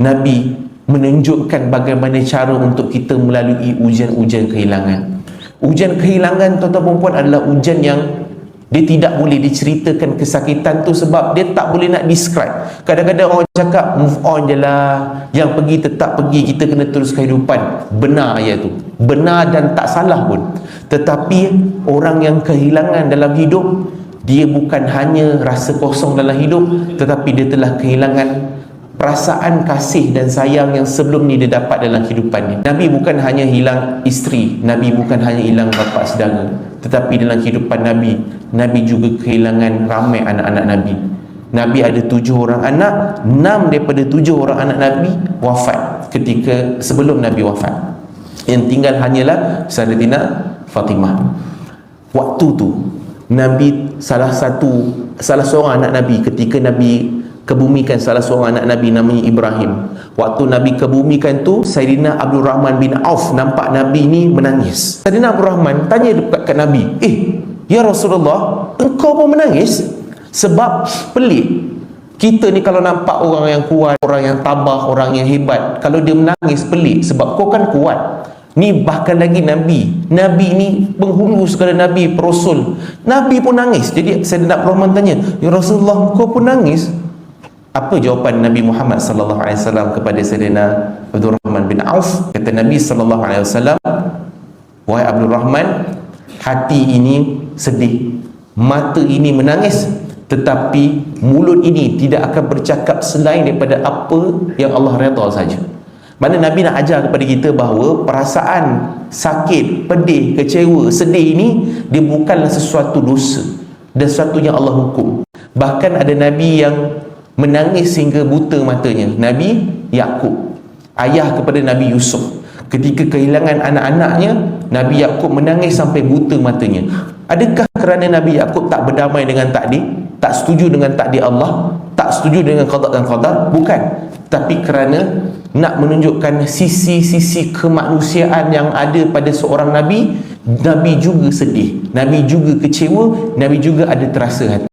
Nabi menunjukkan bagaimana cara untuk kita melalui ujian-ujian kehilangan. Ujian kehilangan, tuan-tuan dan puan, adalah ujian yang dia tidak boleh diceritakan kesakitan tu sebab dia tak boleh nak describe. Kadang-kadang orang cakap move on je lah, yang pergi tetap pergi, kita kena terus kehidupan. Benar ayat tu, benar dan tak salah pun. Tetapi orang yang kehilangan dalam hidup, dia bukan hanya rasa kosong dalam hidup, tetapi dia telah kehilangan perasaan kasih dan sayang yang sebelum ni dia dapat dalam kehidupannya. Nabi bukan hanya hilang isteri, Nabi bukan hanya hilang bapa saudara, tetapi dalam kehidupan Nabi, Nabi juga kehilangan ramai anak-anak Nabi. Nabi ada 7 orang anak, 6 daripada 7 orang anak Nabi wafat ketika sebelum Nabi wafat. Yang tinggal hanyalah Sayyidatina Fatimah. Waktu tu Nabi salah seorang anak Nabi, ketika Nabi kebumikan salah seorang anak Nabi namanya Ibrahim. Waktu Nabi kebumikan tu, Sayyidina Abdul Rahman bin Auf nampak Nabi ni menangis. Sayyidina Abdul Rahman tanya dekat Nabi, ya Rasulullah, engkau pun menangis? Sebab pelik, kita ni kalau nampak orang yang kuat, orang yang tabah, orang yang hebat, kalau dia menangis pelik sebab kau kan kuat. Ni bahkan lagi Nabi ni penghulu segala Nabi, perasul, Nabi pun nangis. Jadi Sayyidina Abdul Rahman tanya, ya Rasulullah, kau pun nangis? Apa jawapan Nabi Muhammad sallallahu alaihi wasallam kepada Sayyidina Abdul Rahman bin Auf? Kata Nabi sallallahu alaihi wasallam, wahai Abdul Rahman, hati ini sedih, mata ini menangis, tetapi mulut ini tidak akan bercakap selain daripada apa yang Allah redha saja. Mana Nabi nak ajar kepada kita bahawa perasaan sakit, pedih, kecewa, sedih ini dia bukanlah sesuatu dosa dan sesuatu yang Allah hukum. Bahkan ada Nabi yang menangis hingga buta matanya, Nabi Yakub, ayah kepada Nabi Yusuf. Ketika kehilangan anak-anaknya, Nabi Yakub menangis sampai buta matanya. Adakah kerana Nabi Yakub tak berdamai dengan takdir, tak setuju dengan takdir Allah, tak setuju dengan qada dan qadar? Bukan. Tapi kerana nak menunjukkan sisi-sisi kemanusiaan yang ada pada seorang Nabi. Nabi juga sedih, Nabi juga kecewa, Nabi juga ada terasa hati.